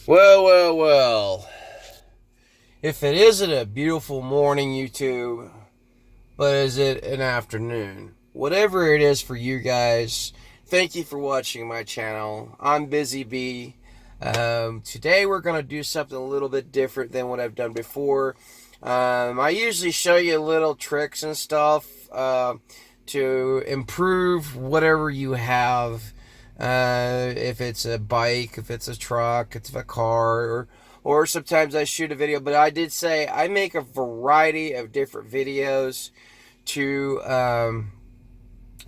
Well, well, well. If it isn't a beautiful morning, YouTube, but is it an afternoon? Whatever it is for you guys, thank you for watching my channel. I'm Busy Bee. Today we're going to do something a little bit different than what I've done before. I usually show you little tricks and stuff to improve whatever you have. If it's a bike, if it's a truck, if it's a car, or sometimes I shoot a video. But I did say I make a variety of different videos to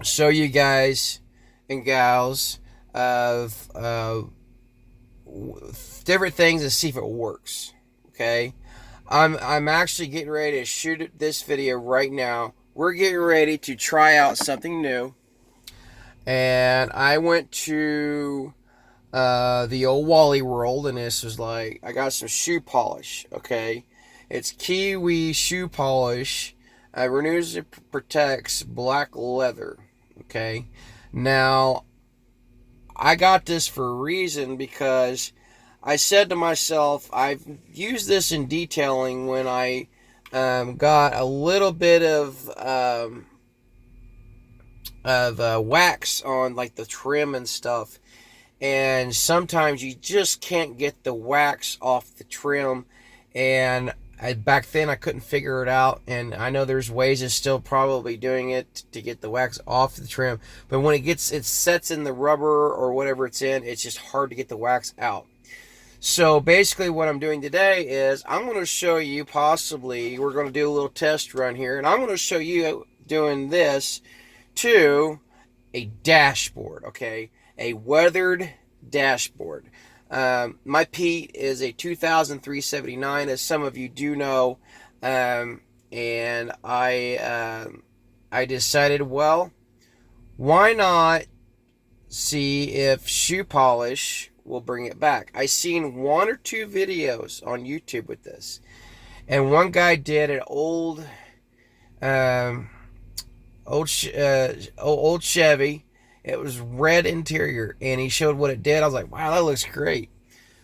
show you guys and gals of different things and see if it works. Okay, I'm actually getting ready to shoot this video right now. We're getting ready to try out something new, and I went to the old Wally World, and this was like, I got some shoe polish. Okay, it's Kiwi shoe polish. Renews and protects black leather. Okay, now I got this for a reason, because I said to myself, I've used this in detailing when I got a little bit of wax on like the trim and stuff, and sometimes you just can't get the wax off the trim. And back then I couldn't figure it out, and I know there's ways of still probably doing it to get the wax off the trim, but when it sets in the rubber or whatever it's in, it's just hard to get the wax out. So basically what I'm doing today is I'm going to show you, possibly we're going to do a little test run here, and I'm going to show you doing this to a dashboard. Okay, a weathered dashboard. My Pete is a 2379, as some of you do know, and I decided, well, why not see if shoe polish will bring it back. I seen one or two videos on YouTube with this, and one guy did an um, old Chevy. It was red interior, and he showed what it did. I was like, wow, that looks great.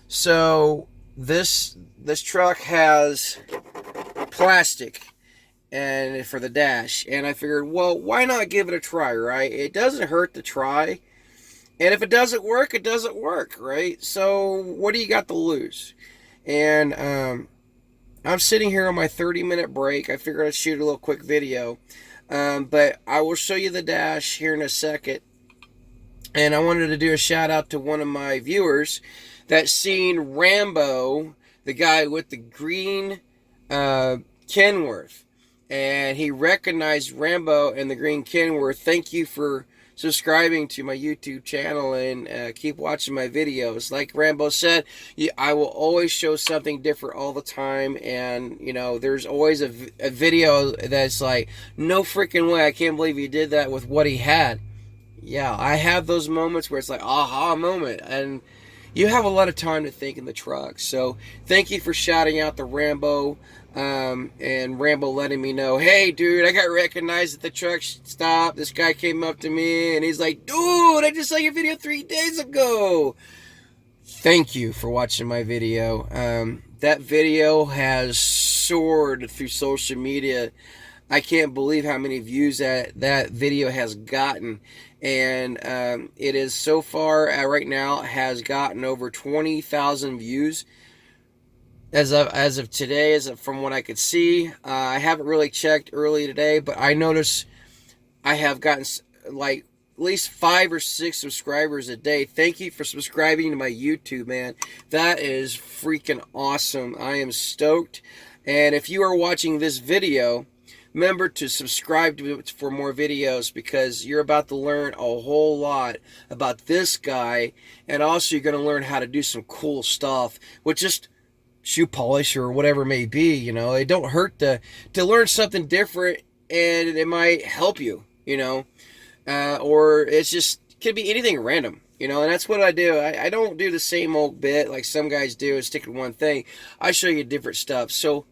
So this truck has plastic and for the dash, and I figured, well, why not give it a try, right? It doesn't hurt to try. And if it doesn't work, it doesn't work, right? So what do you got to lose? And I'm sitting here on my 30-minute break. I figured I'd shoot a little quick video. But I will show you the dash here in a second. And I wanted to do a shout out to one of my viewers that seen Rambo, the guy with the green Kenworth. And he recognized Rambo and the green Kenworth. Thank you for subscribing to my YouTube channel, and keep watching my videos. Like Rambo said, I will always show something different all the time, and there's always a video that's like, no freaking way, I can't believe he did that with what he had. Yeah, I have those moments where it's like aha moment, and you have a lot of time to think in the truck. So thank you for shouting out the Rambo, and Rambo letting me know, hey dude, I got recognized at the truck stop. This guy came up to me and he's like, dude, I just saw your video 3 days ago. Thank you for watching my video. That video has soared through social media. I can't believe how many views that video has gotten. And it is so far, right now, has gotten over 20,000 views as of today, from what I could see. I haven't really checked early today, but I noticed I have gotten like at least 5 or 6 subscribers a day. Thank you for subscribing to my YouTube, man. That is freaking awesome. I am stoked. And if you are watching this video, remember to subscribe to it for more videos, because you're about to learn a whole lot about this guy, and also you're going to learn how to do some cool stuff with just shoe polish or whatever it may be. It don't hurt to learn something different, and it might help you, or it's just, could be anything random, and that's what I do. I don't do the same old bit like some guys do and stick to one thing. I show you different stuff. So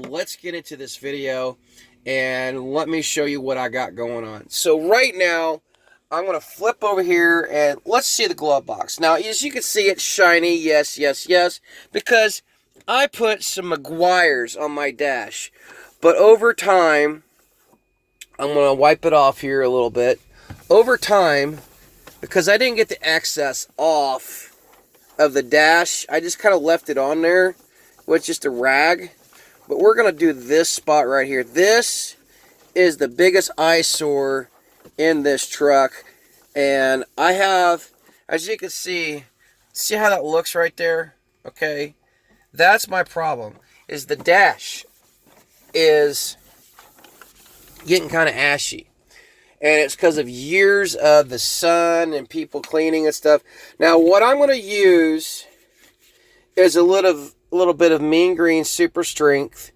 let's get into this video, and let me show you what I got going on. So right now I'm going to flip over here and let's see the glove box. Now, as you can see, it's shiny. Yes, yes, yes. Because I put some Meguiar's on my dash. But over time, I'm going to wipe it off here a little bit. Over time, because I didn't get the excess off of the dash, I just kind of left it on there with just a rag. But we're going to do this spot right here. This is the biggest eyesore in this truck, and I have, as you can see how that looks right there? Okay, that's my problem, is the dash is getting kind of ashy, and it's because of years of the sun and people cleaning and stuff. Now what I'm going to use is a little bit of Mean Green Super Strength.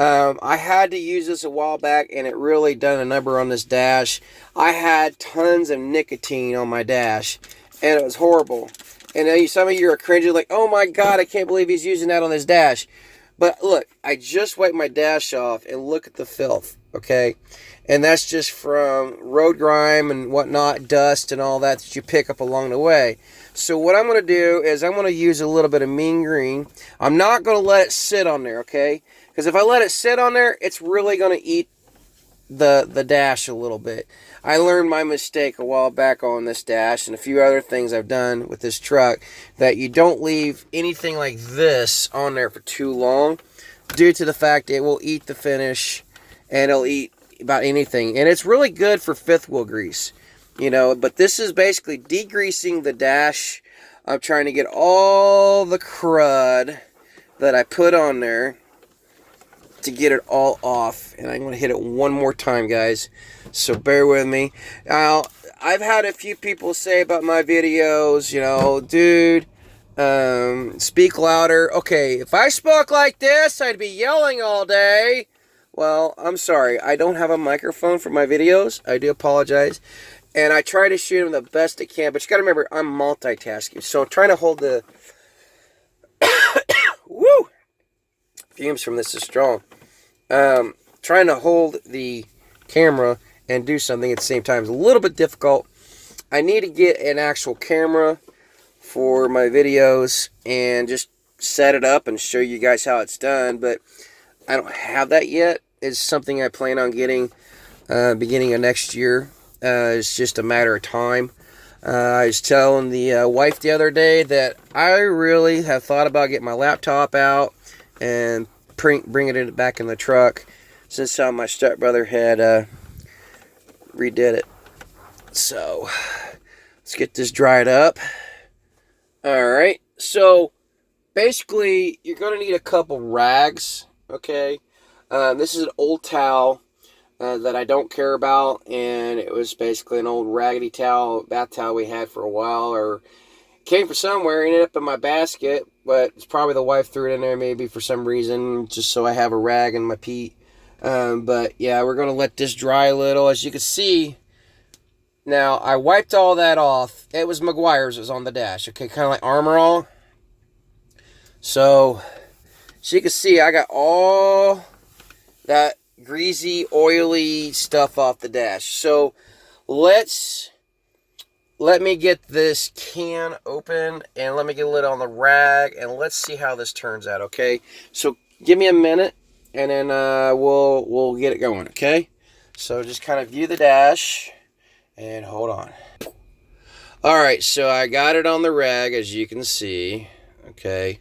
I had to use this a while back, and it really done a number on this dash. I had tons of nicotine on my dash, and it was horrible. And some of you are cringing like, oh my God, I can't believe he's using that on his dash. But look, I just wiped my dash off, and look at the filth, okay? And that's just from road grime and whatnot, dust and all that you pick up along the way. So what I'm going to do is I'm going to use a little bit of Mean Green. I'm not going to let it sit on there, okay? Because if I let it sit on there, it's really going to eat the dash a little bit. I learned my mistake a while back on this dash and a few other things I've done with this truck, that you don't leave anything like this on there for too long, due to the fact it will eat the finish and it'll eat about anything. And it's really good for fifth wheel grease, you know, but this is basically degreasing the dash. I'm trying to get all the crud that I put on there to get it all off, and I'm going to hit it one more time, guys, so bear with me. Now, I've had a few people say about my videos, you know, dude, speak louder. Okay, if I spoke like this, I'd be yelling all day. Well, I'm sorry, I don't have a microphone for my videos. I do apologize, and I try to shoot them the best I can, but you got to remember, I'm multitasking, so I'm trying to hold the woo, fumes from this is strong. Trying to hold the camera and do something at the same time is a little bit difficult. I need to get an actual camera for my videos and just set it up and show you guys how it's done, but I don't have that yet. It's something I plan on getting beginning of next year. It's just a matter of time. I was telling the wife the other day that I really have thought about getting my laptop out and bringing it back in the truck, since my stepbrother had redid it. So let's get this dried up. Alright, so basically you're going to need a couple rags, okay? This is an old towel that I don't care about, and it was basically an old raggedy towel, bath towel we had for a while, or came from somewhere, ended up in my basket, but it's probably the wife threw it in there maybe for some reason, just so I have a rag in my pee. But yeah, we're going to let this dry a little. As you can see, now I wiped all that off. It was Meguiar's, it was on the dash, okay, kind of like Armor All. So you can see I got all that greasy, oily stuff off the dash. So let me get this can open, and let me get a lid on the rag, and let's see how this turns out, okay? So give me a minute, and then we'll get it going, okay? So just kind of view the dash, and hold on. Alright, so I got it on the rag, as you can see, okay?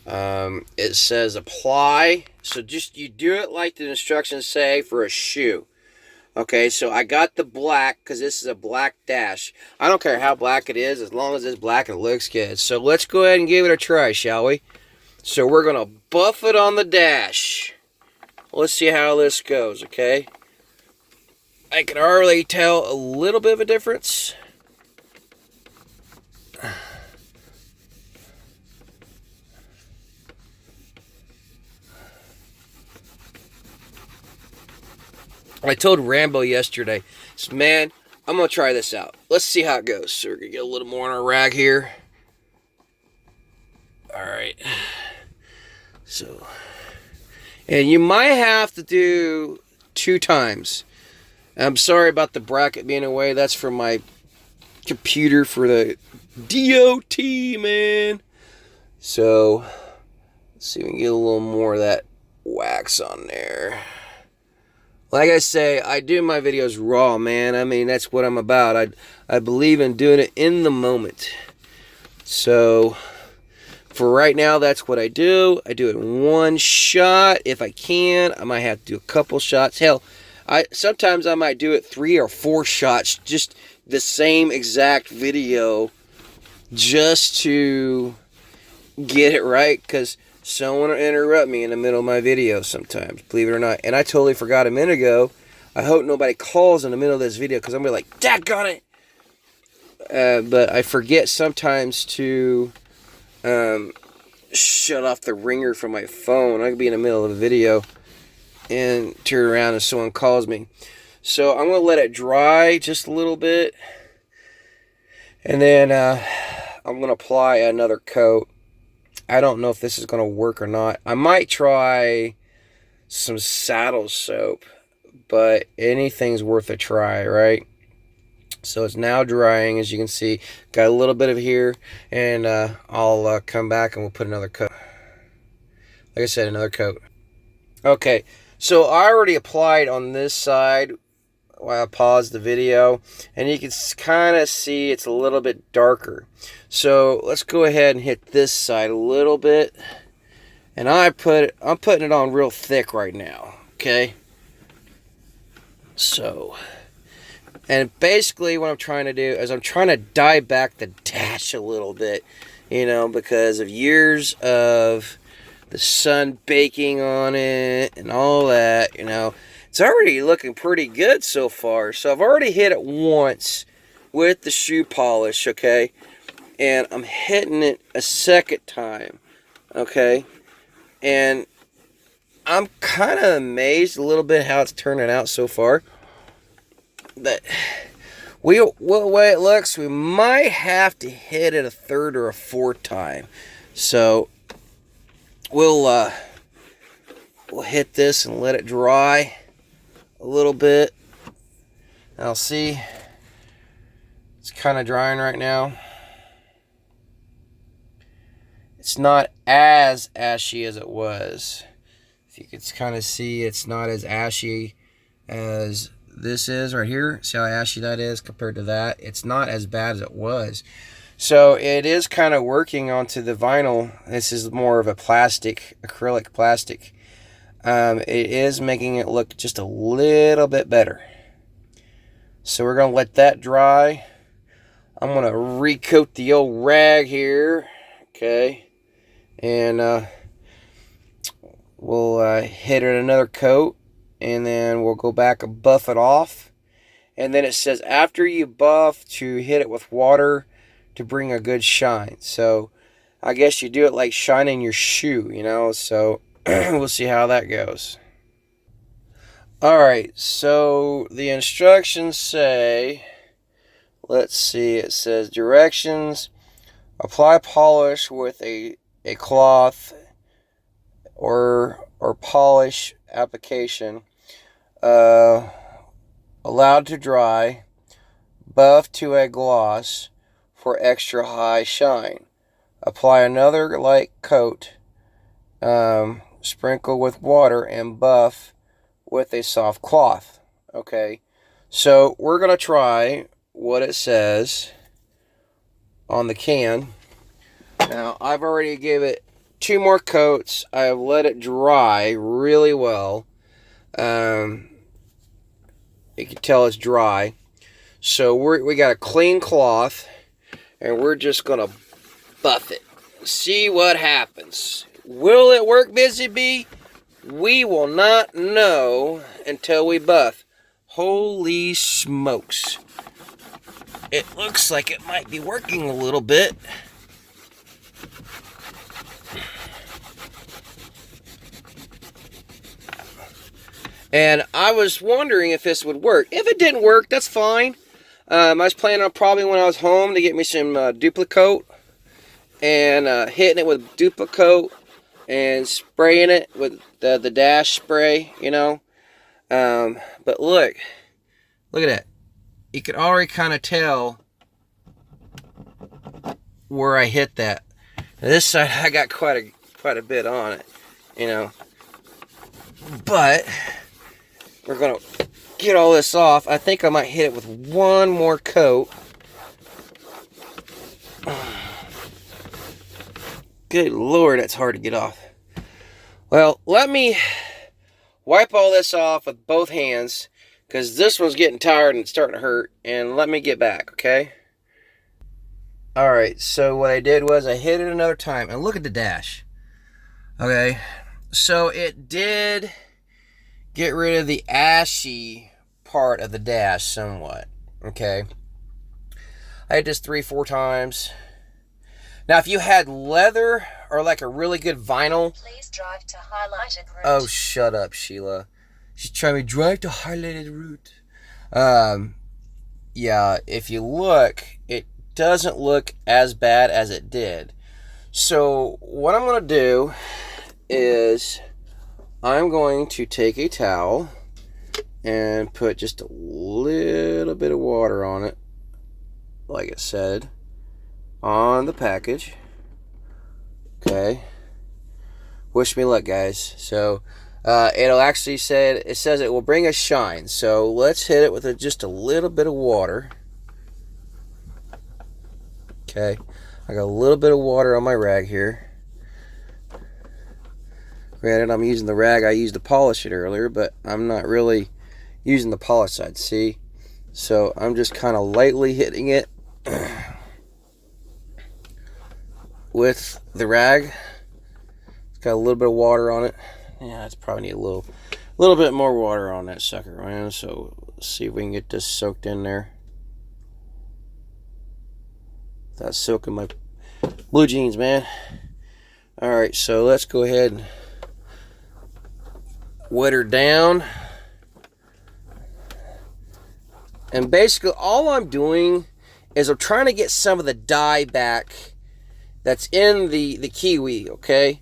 It says apply, so just you do it like the instructions say for a shoe. Okay, so I got the black because this is a black dash. I don't care how black it is, as long as it's black and it looks good. So let's go ahead and give it a try, shall we? So we're going to buff it on the dash. Let's see how this goes, okay? I can already tell a little bit of a difference. I told Rambo yesterday, man, I'm going to try this out. Let's see how it goes. So we're going to get a little more on our rag here. Alright. So, and you might have to do 2 times. I'm sorry about the bracket being away. That's for my computer for the DOT, man. So, let's see if we can get a little more of that wax on there. Like I say, I do my videos raw, man. I mean, that's what I'm about. I believe in doing it in the moment. So, for right now, that's what I do. I do it in one shot. If I can, I might have to do a couple shots. Hell, sometimes I might do it 3 or 4 shots, just the same exact video, just to get it right, because someone will interrupt me in the middle of my video sometimes, believe it or not. And I totally forgot a minute ago. I hope nobody calls in the middle of this video, because I'm going to be like, daggone it! But I forget sometimes to shut off the ringer from my phone. I could be in the middle of a video and turn around and someone calls me. So I'm going to let it dry just a little bit. And then I'm going to apply another coat. I don't know if this is going to work or not. I might try some saddle soap, but anything's worth a try, right? So it's now drying, as you can see. Got a little bit of here, and I'll come back and we'll put another coat. Like I said, another coat. Okay, so I already applied on this side while I paused the video, and you can kind of see it's a little bit darker. So let's go ahead and hit this side a little bit, and I'm putting it on real thick right now. Okay, so, and basically what I'm trying to do is I'm trying to dye back the dash a little bit, you know, because of years of the sun baking on it and all that, you know. It's already looking pretty good so far. So I've already hit it once with the shoe polish, okay? And I'm hitting it a second time, okay? And I'm kind of amazed a little bit how it's turning out so far. But the way it looks, we might have to hit it a third or a fourth time. So we'll hit this and let it dry a little bit. I'll see. It's kind of drying right now. It's not as ashy as it was. If you could kind of see, it's not as ashy as this is right here. See how ashy that is compared to that? It's not as bad as it was. So it is kind of working onto the vinyl. This is more of a plastic, acrylic plastic. It is making it look just a little bit better. So we're going to let that dry. I'm going to recoat the old rag here. Okay. And we'll hit it another coat. And then we'll go back and buff it off. And then it says after you buff to hit it with water to bring a good shine. So I guess you do it like shining your shoe, you know. So we'll see how that goes. Alright, so the instructions say, let's see, it says directions, apply polish with a cloth or polish application, allowed to dry, buff to a gloss for extra high shine. Apply another light coat, sprinkle with water and buff with a soft cloth. Okay, so we're going to try what it says on the can. Now, I've already gave it 2 more coats. I have let it dry really well. You can tell it's dry. So we got a clean cloth, and we're just going to buff it. See what happens. Will it work, Busy Bee? We will not know until we buff. Holy smokes. It looks like it might be working a little bit. And I was wondering if this would work. If it didn't work, that's fine. I was planning on probably when I was home to get me some Duplicoat. And hitting it with Duplicoat. And spraying it with the dash spray, you know. But look at that. You can already kind of tell where I hit that. This side I got quite a bit on it, you know. But we're gonna get all this off. I think I might hit it with one more coat. Good Lord, that's hard to get off. Well, let me wipe all this off with both hands, because this one's getting tired and it's starting to hurt. And let me get back, okay? Alright, so what I did was I hit it another time. And look at the dash. Okay, so it did get rid of the ashy part of the dash somewhat. Okay, I did this 3-4 times. Now, if you had leather or like a really good vinyl, please drive to highlighted route. Oh, shut up, Sheila. She's trying to drive to highlighted route. Yeah, if you look, it doesn't look as bad as it did. So what I'm going to do is I'm going to take a towel and put just a little bit of water on it, like it said on the package. Okay, wish me luck, guys. So it'll actually it says it will bring us shine. So let's hit it with just a little bit of water. Okay, I got a little bit of water on my rag here. Granted, I'm using the rag I used to polish it earlier, but I'm not really using the polish side, see? So I'm just kind of lightly hitting it with the rag. It's got a little bit of water on it. Yeah, it's probably need a little bit more water on that sucker, man. So let's see if we can get this soaked in there. That's soaking my blue jeans, man. Alright, so let's go ahead and wet her down. And basically all I'm doing is I'm trying to get some of the dye back that's in the kiwi, okay?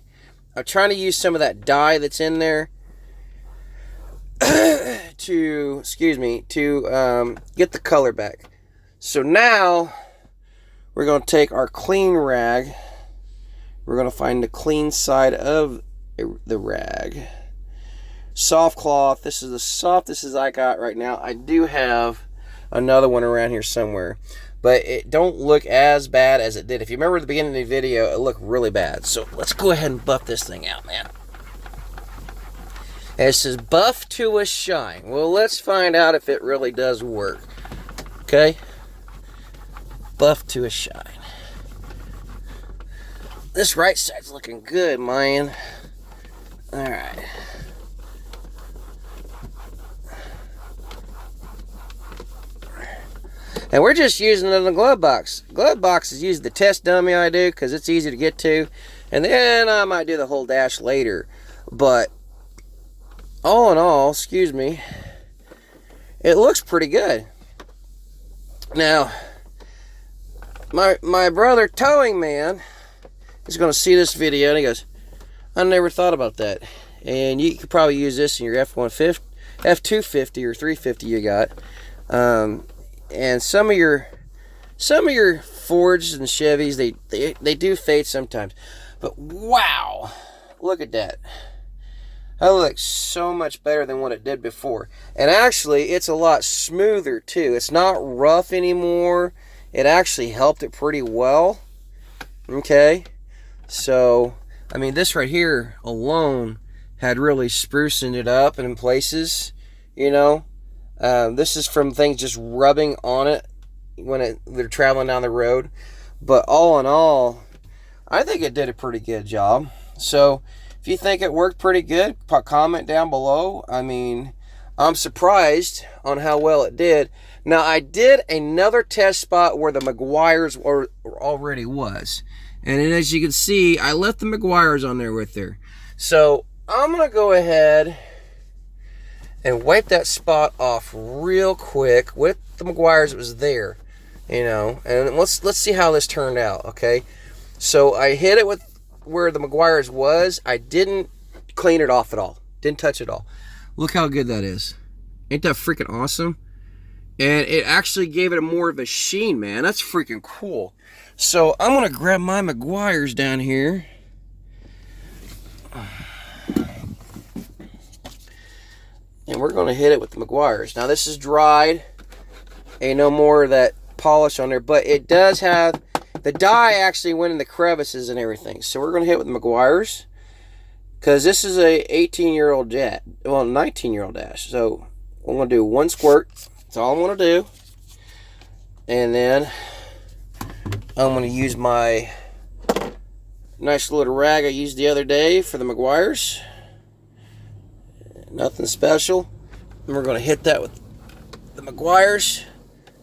I'm trying to use some of that dye that's in there to get the color back. So now we're going to take our clean rag. We're going to find the clean side of the rag. Soft cloth. This is the softest as I got right now. I do have another one around here somewhere, but it don't look as bad as it did. If you remember at the beginning of the video, it looked really bad. So let's go ahead and buff this thing out, man. And it says buff to a shine. Well, let's find out if it really does work. Okay? Buff to a shine. This right side's looking good, man. Alright. And we're just using it in the glove box. Glove box is using the test dummy I do because it's easy to get to. And then I might do the whole dash later. But all in all, excuse me, it looks pretty good. Now, my brother Towing Man is going to see this video and he goes, I never thought about that. And you could probably use this in your F-250 or 350 you got. And some of your Fords and Chevys, they do fade sometimes. But wow, look at that. That looks so much better than what it did before. And actually, it's a lot smoother too. It's not rough anymore. It actually helped it pretty well. Okay, so I mean, this right here alone had really sprucing it up in places, you know. This is from things just rubbing on it when they're traveling down the road. But all in all, I think it did a pretty good job. So if you think it worked pretty good, comment down below. I mean, I'm surprised on how well it did. Now, I did another test spot where the Meguiar's already was. And then as you can see, I left the Meguiar's on there with her. So I'm going to go ahead and wipe that spot off real quick with the Meguiar's that was there, you know. And let's see how this turned out, okay? So I hit it with where the Meguiar's was. I didn't clean it off at all. Didn't touch it all. Look how good that is. Ain't that freaking awesome? And it actually gave it more of a sheen, man. That's freaking cool. So I'm going to grab my Meguiar's down here. And we're going to hit it with the Meguiar's. Now this is dried. Ain't no more of that polish on there. But it does have... The dye actually went in the crevices and everything. So we're going to hit it with the Meguiar's. Because this is a 18-year-old dash. Well, 19-year-old dash. So I'm going to do one squirt. That's all I'm going to do. And then I'm going to use my nice little rag I used the other day for the Meguiar's. Nothing special. And we're going to hit that with the Meguiar's.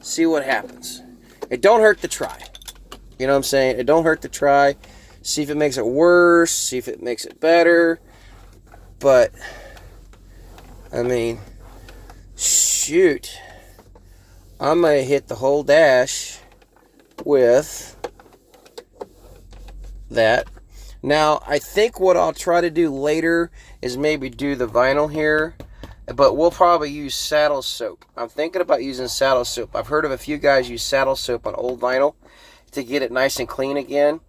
See what happens. It don't hurt to try. You know what I'm saying? It don't hurt to try. See if it makes it worse. See if it makes it better. But, I mean, shoot. I'm going to hit the whole dash with that. Now, I think what I'll try to do later is maybe do the vinyl here. But we'll probably use saddle soap. I'm thinking about using saddle soap. I've heard of a few guys use saddle soap on old vinyl to get it nice and clean again.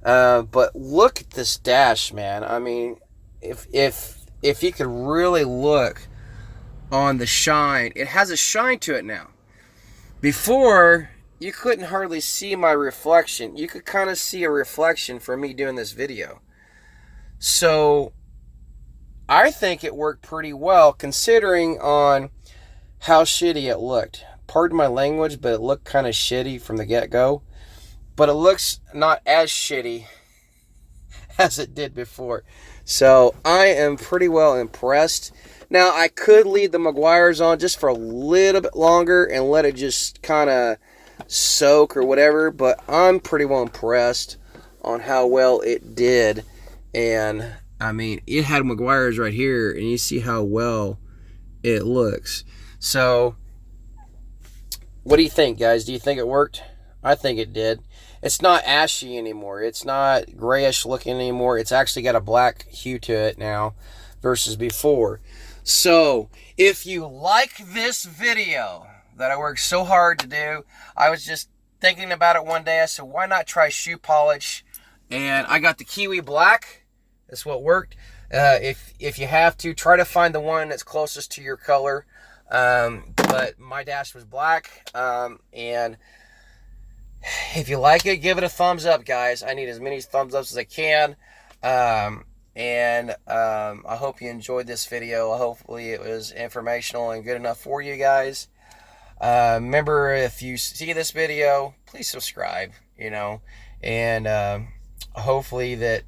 But look at this dash, man. I mean, if you could really look on the shine, it has a shine to it now. Before, you couldn't hardly see my reflection. You could kind of see a reflection from me doing this video. So I think it worked pretty well considering on how shitty it looked. Pardon my language, but it looked kind of shitty from the get-go. But it looks not as shitty as it did before. So I am pretty well impressed. Now, I could leave the Meguiar's on just for a little bit longer and let it just kind of soak or whatever. But I'm pretty well impressed on how well it did. And, I mean, it had Meguiar's right here, and you see how well it looks. So, what do you think, guys? Do you think it worked? I think it did. It's not ashy anymore. It's not grayish looking anymore. It's actually got a black hue to it now versus before. So, if you like this video that I worked so hard to do, I was just thinking about it one day. I said, why not try shoe polish? And I got the Kiwi Black. That's what worked. If you have to, try to find the one that's closest to your color. But my dash was black. And if you like it, give it a thumbs up, guys. I need as many thumbs ups as I can. I hope you enjoyed this video. Hopefully it was informational and good enough for you guys. Remember, if you see this video, please subscribe, and hopefully that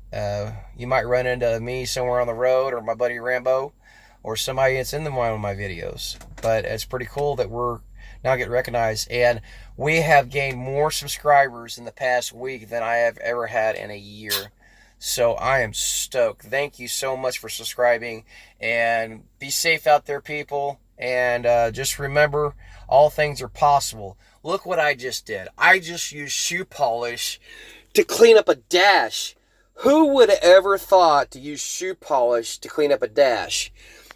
you might run into me somewhere on the road, or my buddy Rambo, or somebody that's in one of my videos. But it's pretty cool that we're now getting recognized, and we have gained more subscribers in the past week than I have ever had in a year. So I am stoked. Thank you so much for subscribing, and be safe out there, people. And just remember, all things are possible. Look what I just did. I just used shoe polish to clean up a dash. Who would have ever thought to use shoe polish to clean up a dash?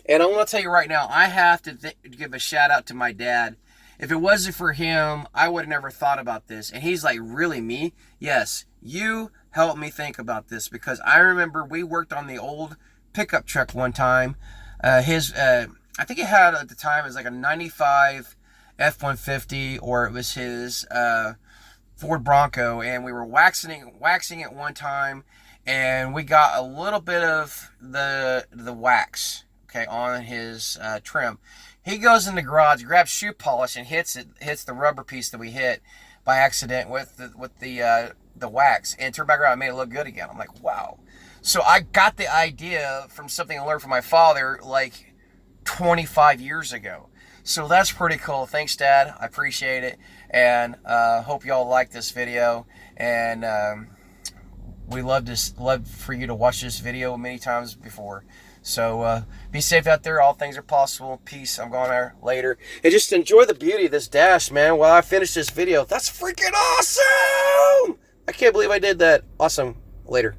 And I want to tell you right now, I have to give a shout out to my dad. If it wasn't for him, I would have never thought about this. And he's like, really, me? Yes, you helped me think about this, because I remember we worked on the old pickup truck one time. I think he had at the time, it was like a 95 F-150, or it was his Ford Bronco, and we were waxing it one time, and we got a little bit of the wax, okay, on his trim. He goes in the garage, grabs shoe polish, and hits the rubber piece that we hit by accident with the wax, and turned back around and made it look good again. I'm like, wow. So I got the idea from something I learned from my father like 25 years ago. So that's pretty cool. Thanks, Dad. I appreciate it. And hope y'all like this video. And we love for you to watch this video many times before. So be safe out there. All things are possible. Peace. I'm going there later. And just enjoy the beauty of this dash, man, while I finish this video. That's freaking awesome! I can't believe I did that. Awesome. Later.